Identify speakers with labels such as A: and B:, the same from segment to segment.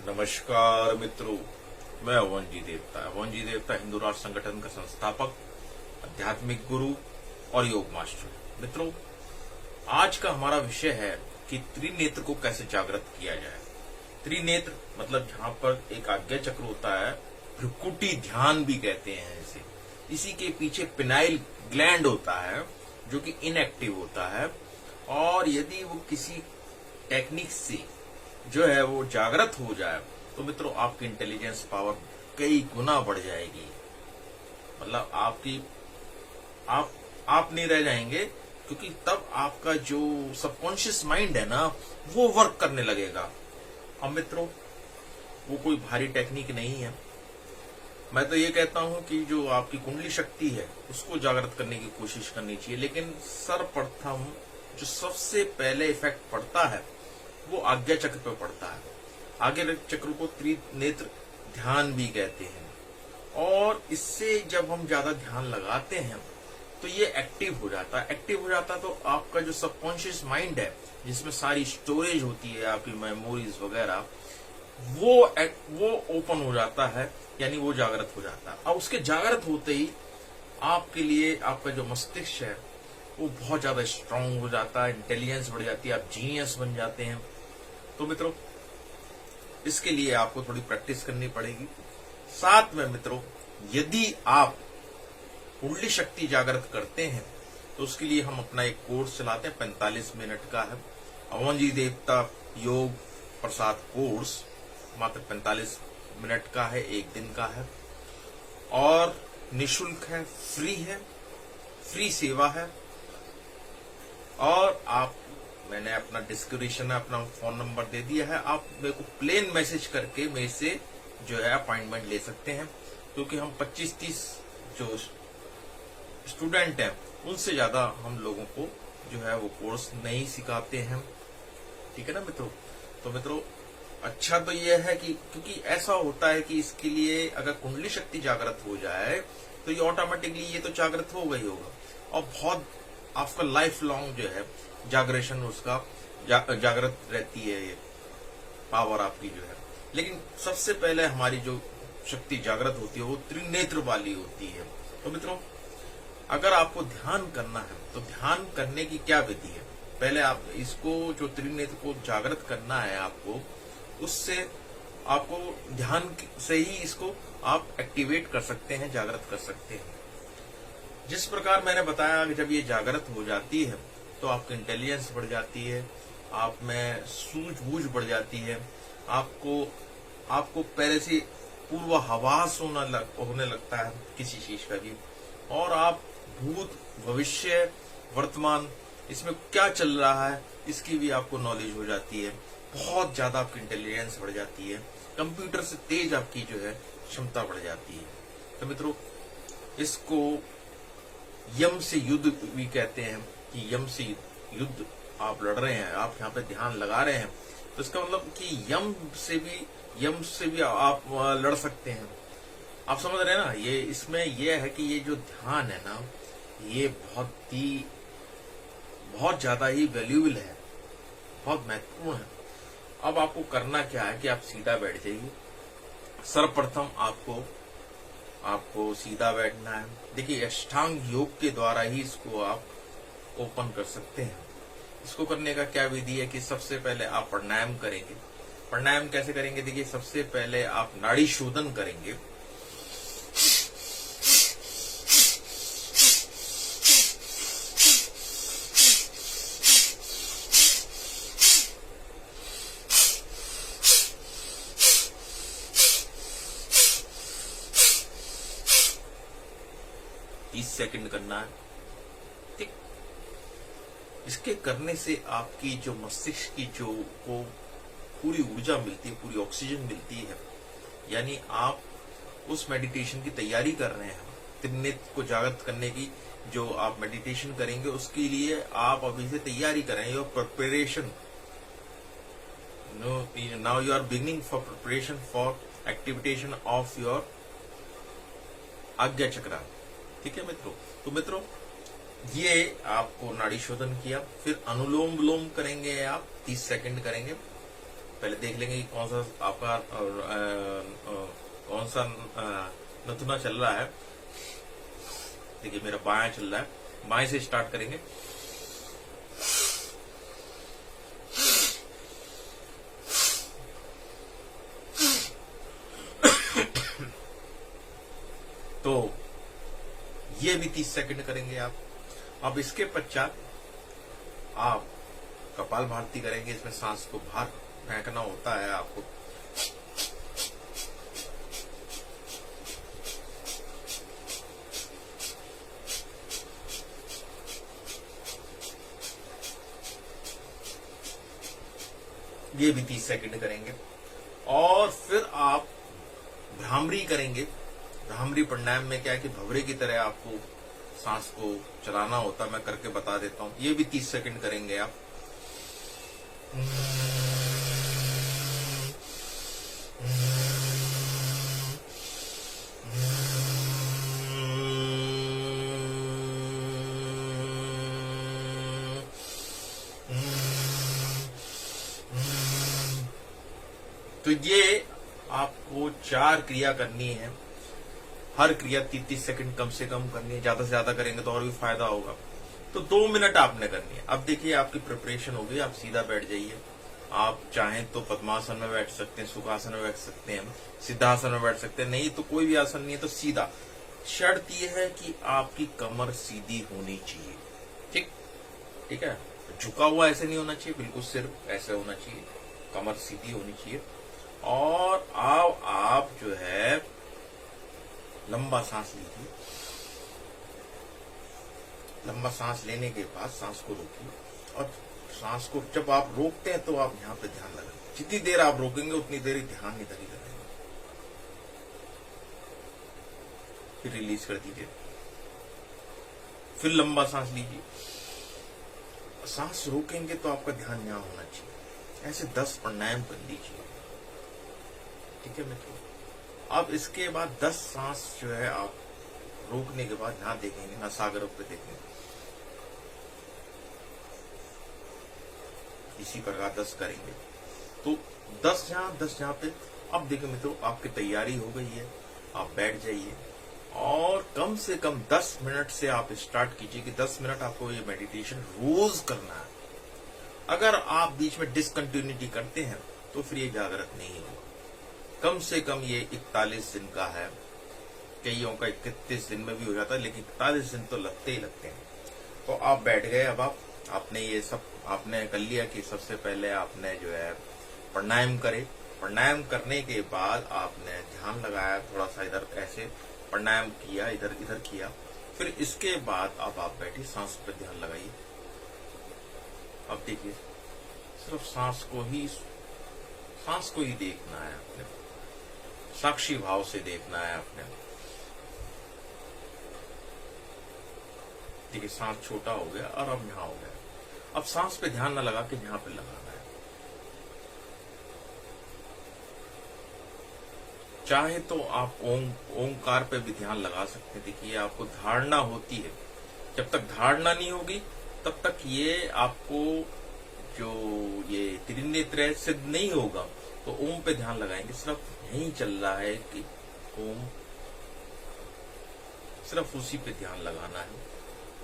A: नमस्कार मित्रों, मैं अवन जी देवता हिंदू राष्ट्र संगठन का संस्थापक, आध्यात्मिक गुरु और योग मास्टर। मित्रों, आज का हमारा विषय है कि त्रिनेत्र को कैसे जागृत किया जाए। त्रिनेत्र मतलब जहां पर एक आज्ञा चक्र होता है, भ्रुकुटी ध्यान भी कहते हैं इसे। इसी के पीछे पिनाइल ग्लैंड होता है जो कि इनएक्टिव होता है, और यदि वो किसी टेक्निक से जो है वो जागृत हो जाए तो मित्रों आपकी इंटेलिजेंस पावर कई गुना बढ़ जाएगी। मतलब आप नहीं रह जाएंगे, क्योंकि तब आपका जो सबकॉन्शियस माइंड है ना वो वर्क करने लगेगा। अब मित्रों, वो कोई भारी टेक्निक नहीं है। मैं तो ये कहता हूं कि जो आपकी कुंडली शक्ति है उसको जागृत करने की कोशिश करनी चाहिए, लेकिन सर्वप्रथम जो सबसे पहले इफेक्ट पड़ता है वो आज्ञा चक्र पे पड़ता है। आज्ञा चक्र को त्रिनेत्र ध्यान भी कहते हैं, और इससे जब हम ज्यादा ध्यान लगाते हैं तो ये एक्टिव हो जाता है। तो आपका जो सबकॉन्शियस माइंड है, जिसमें सारी स्टोरेज होती है आपकी मेमोरीज वगैरह, वो ओपन हो जाता है, यानी वो जागृत हो जाता है। अब उसके जागृत होते ही आपके लिए आपका जो मस्तिष्क है वो बहुत ज्यादा स्ट्रांग हो जाता है, इंटेलिजेंस बढ़ जाती है, आप जीनियस बन जाते हैं। तो मित्रों, इसके लिए आपको थोड़ी प्रैक्टिस करनी पड़ेगी। साथ में मित्रों, यदि आप कुंडली शक्ति जागृत करते हैं तो उसके लिए हम अपना एक कोर्स चलाते हैं, 45 मिनट का है। अवन जी देवता योग प्रसाद कोर्स मात्र 45 मिनट का है, एक दिन का है, और निशुल्क है, फ्री सेवा है। और मैंने अपना डिस्क्रिप्शन में अपना फोन नंबर दे दिया है, आप मेरे को प्लेन मैसेज करके मेरे से जो है अपॉइंटमेंट ले सकते हैं, क्योंकि हम 25-30 जो स्टूडेंट हैं उनसे ज्यादा हम लोगों को जो है वो कोर्स नहीं सिखाते हैं। ठीक है ना मित्रों? तो मित्रों, अच्छा तो यह है कि क्योंकि ऐसा होता है कि इसके लिए अगर कुंडली शक्ति जागृत हो जाए तो ये ऑटोमेटिकली ये तो जागृत होगा ही होगा, और बहुत आपका लाइफ लॉन्ग जो है जागरेशन उसका जागृत रहती है, ये पावर आपकी जो है। लेकिन सबसे पहले हमारी जो शक्ति जागृत होती है वो त्रिनेत्र वाली होती है। तो मित्रों, अगर आपको ध्यान करना है तो ध्यान करने की क्या विधि है? पहले आप इसको जो त्रिनेत्र को जागृत करना है आपको, उससे आपको ध्यान से ही इसको आप एक्टिवेट कर सकते हैं, जागृत कर सकते हैं। जिस प्रकार मैंने बताया कि जब ये जागृत हो जाती है तो आपकी इंटेलिजेंस बढ़ जाती है, आप में सूझबूझ बढ़ जाती है, आपको पहले से पूर्वाभास होने लगता है किसी चीज का भी, और आप भूत, भविष्य, वर्तमान इसमें क्या चल रहा है इसकी भी आपको नॉलेज हो जाती है। बहुत ज्यादा आपकी इंटेलिजेंस बढ़ जाती है, कंप्यूटर से तेज आपकी जो है क्षमता बढ़ जाती है। तो मित्रों, इसको यम से युद्ध भी कहते हैं, कि यम से युद्ध आप लड़ रहे हैं, आप यहाँ पे ध्यान लगा रहे हैं, तो इसका मतलब कि यम से भी आप लड़ सकते हैं। आप समझ रहे हैं ना? ये इसमें यह है कि ये जो ध्यान है ना, ये बहुत ज्यादा ही वैल्यूएबल है, बहुत महत्वपूर्ण है। अब आपको करना क्या है कि आप सीधा बैठ जाइए। सर्वप्रथम आपको सीधा बैठना है। देखिए, अष्टांग योग के द्वारा ही इसको आप ओपन कर सकते हैं। इसको करने का क्या विधि है कि सबसे पहले आप प्राणायाम करेंगे। प्राणायाम कैसे करेंगे? देखिए, सबसे पहले आप नाड़ी शोधन करेंगे। सेकंड करना है। ठीक, इसके करने से आपकी जो मस्तिष्क की जो को पूरी ऊर्जा मिलती है, पूरी ऑक्सीजन मिलती है, यानी आप उस मेडिटेशन की तैयारी कर रहे हैं। त्रिनेत्र को जागृत करने की जो आप मेडिटेशन करेंगे उसके लिए आप अभी से तैयारी कर रहे हैं। Your preparation, now you are beginning for preparation for activitation of your Ajna chakra. ठीक है मित्रों? तो मित्रों, ये आपको नाड़ी शोधन किया, फिर अनुलोम विलोम करेंगे, आप 30 सेकंड करेंगे। पहले देख लेंगे कि कौन सा आपका कौन सा नथुना चल रहा है। देखिए मेरा बायां चल रहा है, बाएं से स्टार्ट करेंगे। तो ये भी 30 सेकंड करेंगे आप। अब इसके पश्चात आप कपाल भारती करेंगे। इसमें सांस को बाहर फेंकना होता है आपको। ये भी 30 सेकंड करेंगे। और फिर आप भ्रामरी करेंगे। भ्रामरी प्राणायाम में क्या है कि भंवरे की तरह आपको सांस को चलाना होता है। मैं करके बता देता हूं। ये भी 30 सेकंड करेंगे आप। तो ये आपको 4 क्रिया करनी है। हर क्रिया 30 सेकंड कम से कम करनी है। ज्यादा से ज्यादा करेंगे तो और भी फायदा होगा। तो 2 मिनट आपने करनी है। अब देखिए आपकी प्रिपरेशन हो गई। आप सीधा बैठ जाइए। आप चाहें तो पद्मासन में बैठ सकते हैं, सुखासन में बैठ सकते हैं, सिद्धासन में बैठ सकते हैं। नहीं तो कोई भी आसन नहीं है तो सीधा। शर्त यह है कि आपकी कमर सीधी होनी चाहिए। ठीक है। झुका हुआ ऐसे नहीं होना चाहिए, बिल्कुल सिर्फ ऐसे होना चाहिए। कमर सीधी होनी चाहिए। और आप जो है लंबा सांस लीजिए। लंबा सांस लेने के बाद सांस को रोकिए। और सांस को जब आप रोकते हैं तो आप यहां पे ध्यान लगाएं। जितनी देर आप रोकेंगे उतनी देर ध्यान इधर ही लगाएंगे। फिर रिलीज कर दीजिए। फिर लंबा सांस लीजिए। सांस रोकेंगे तो आपका ध्यान यहां होना चाहिए। ऐसे 10 प्राणायाम कर लीजिए। ठीक है मित्रों। अब इसके बाद 10 सांस जो है आप रोकने के बाद यहां देखेंगे, नासागर पे देखेंगे। इसी प्रकार 10 करेंगे। तो 10 जहां पे। अब देखिए मित्रों आपकी तैयारी हो गई है। आप बैठ जाइए और कम से कम 10 मिनट से आप स्टार्ट कीजिए कि 10 मिनट आपको ये मेडिटेशन रोज करना है। अगर आप बीच में डिसकंटिन्यूटी करते हैं तो फिर ये जागृत नहीं होगा। कम से कम ये 41 दिन का है। कईयों का 31 दिन में भी हो जाता है, लेकिन 41 दिन तो लगते ही लगते हैं। तो आप बैठ गए। अब आपने ये सब आपने कर लिया कि सबसे पहले आपने जो है प्राणायाम करे। प्राणायाम करने के बाद आपने ध्यान लगाया, थोड़ा सा इधर ऐसे प्राणायाम किया, इधर इधर किया। फिर इसके बाद अब आप बैठिए, सांस पर ध्यान लगाइए। अब देखिए सिर्फ सांस को ही देखना है आपने। साक्षी भाव से देखना है आपने। देखिए सांस छोटा हो गया और अब यहां हो गया। अब सांस पे ध्यान न लगा के यहां पे लगाना है। चाहे तो आप ओंकार पे भी ध्यान लगा सकते हैं। देखिए आपको धारणा होती है। जब तक धारणा नहीं होगी तब तक ये आपको जो ये त्रिनेत्र सिद्ध नहीं होगा। तो ओम पे ध्यान लगाएंगे। सिर्फ यही चल रहा है कि ओम, सिर्फ उसी पे ध्यान लगाना है।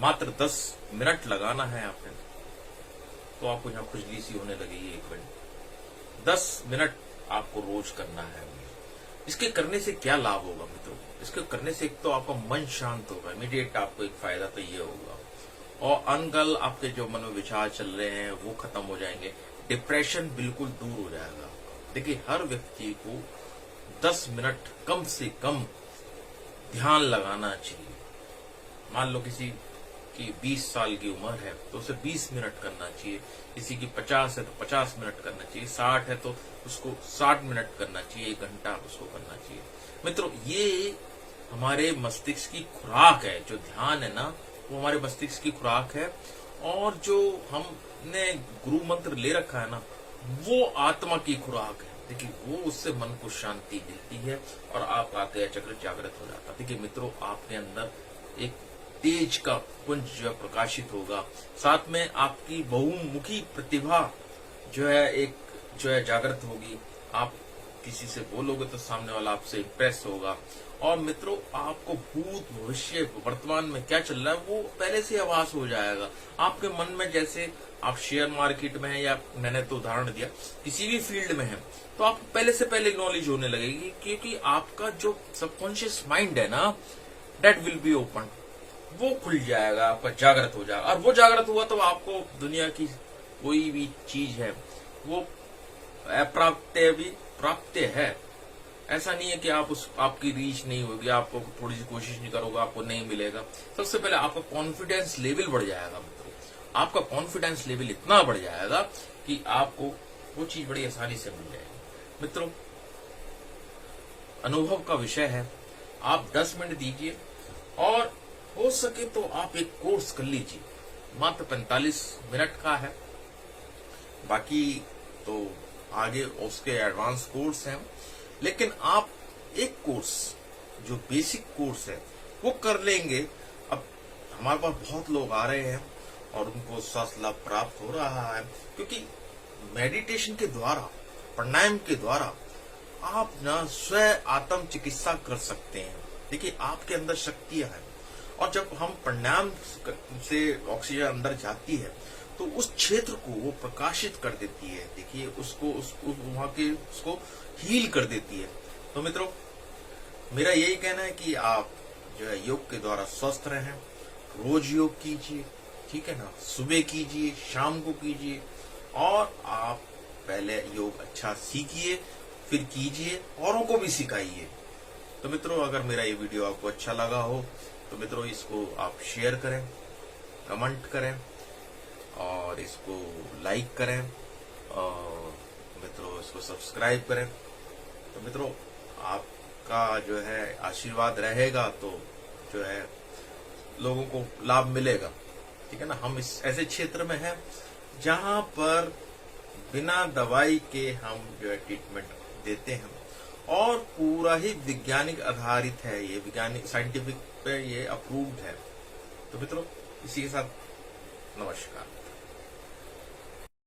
A: मात्र 10 मिनट लगाना है आपने। तो आपको यहाँ खुजली सी होने लगेगी 1 मिनट। 10 मिनट आपको रोज करना है। इसके करने से क्या लाभ होगा मित्रों? इसके करने से एक तो आपका मन शांत होगा। इमीडिएट आपको एक फायदा तो ये होगा। और अनगल आपके जो मनोविचार चल रहे हैं वो खत्म हो जाएंगे। डिप्रेशन बिल्कुल दूर हो जाएगा। देखिए हर व्यक्ति को 10 मिनट कम से कम ध्यान लगाना चाहिए। मान लो किसी की 20 साल की उम्र है तो उसे 20 मिनट करना चाहिए। किसी की 50 है तो 50 मिनट करना चाहिए। 60 है तो उसको 60 मिनट करना चाहिए। 1 घंटा उसको करना चाहिए। मित्रों ये हमारे मस्तिष्क की खुराक है। जो ध्यान है ना वो हमारे मस्तिष्क की खुराक है। और जो हमने गुरु मंत्र ले रखा है ना वो आत्मा की खुराक है। देखिए वो उससे मन को शांति मिलती है और आपका चक्र जागृत हो जाता है। देखिए मित्रों आपके अंदर एक तेज का पुंज जो प्रकाशित होगा। साथ में आपकी बहुमुखी प्रतिभा जो है एक जो है जागृत होगी। आप किसी से बोलोगे तो सामने वाला आपसे इम्प्रेस होगा। और मित्रों, आपको भूत भविष्य वर्तमान में क्या चल रहा है वो पहले से आभास हो जाएगा आपके मन में। जैसे आप शेयर मार्केट में है, या मैंने तो उदाहरण दिया किसी भी फील्ड में है, तो आपको पहले से पहले नॉलेज होने लगेगी, क्योंकि आपका जो सबकॉन्शियस माइंड है ना, डेट विल बी ओपन, वो खुल जाएगा, आपका जागृत हो जाएगा। और वो जागृत हुआ तो आपको दुनिया की कोई भी चीज है वो अप्राप्य भी प्राप्य है। ऐसा नहीं है कि आपकी रीच नहीं होगी, आपको थोड़ी सी कोशिश नहीं करोगे आपको नहीं मिलेगा। सबसे पहले आपका कॉन्फिडेंस लेवल बढ़ जाएगा मित्रों। आपका कॉन्फिडेंस लेवल इतना बढ़ जाएगा कि आपको वो चीज बड़ी आसानी से मिल जाएगी। मित्रों, अनुभव का विषय है। आप 10 मिनट दीजिए, और हो सके तो आप एक कोर्स कर लीजिए, मात्र 45 मिनट का है। बाकी तो आगे उसके एडवांस कोर्स हैं, लेकिन आप एक कोर्स जो बेसिक कोर्स है वो कर लेंगे। अब हमारे पास बहुत लोग आ रहे हैं और उनको स्वास्थ्य लाभ प्राप्त हो रहा है, क्योंकि मेडिटेशन के द्वारा, प्राणायाम के द्वारा आप ना स्वयं आत्म चिकित्सा कर सकते हैं। देखिए, आपके अंदर शक्तियां हैं, और जब हम प्राणायाम से ऑक्सीजन अंदर जाती है तो उस क्षेत्र को वो प्रकाशित कर देती है। देखिए, उसको वहां के उसको हील कर देती है। तो मित्रों, मेरा यही कहना है कि आप जो है योग के द्वारा स्वस्थ रहें। रोज योग कीजिए, ठीक है ना, सुबह कीजिए, शाम को कीजिए, और आप पहले योग अच्छा सीखिए, फिर कीजिए, औरों को भी सिखाइए। तो मित्रों, अगर मेरा ये वीडियो आपको अच्छा लगा हो तो मित्रों इसको आप शेयर करें, कमेंट करें, और इसको लाइक करें, और मित्रों इसको सब्सक्राइब करें। तो मित्रों, आपका जो है आशीर्वाद रहेगा तो जो है लोगों को लाभ मिलेगा, ठीक है ना। हम इस ऐसे क्षेत्र में हैं जहां पर बिना दवाई के हम जो है ट्रीटमेंट देते हैं, और पूरा ही वैज्ञानिक आधारित है, ये वैज्ञानिक साइंटिफिक पे ये अप्रूव्ड है। तो मित्रों, इसी के साथ नमस्कार।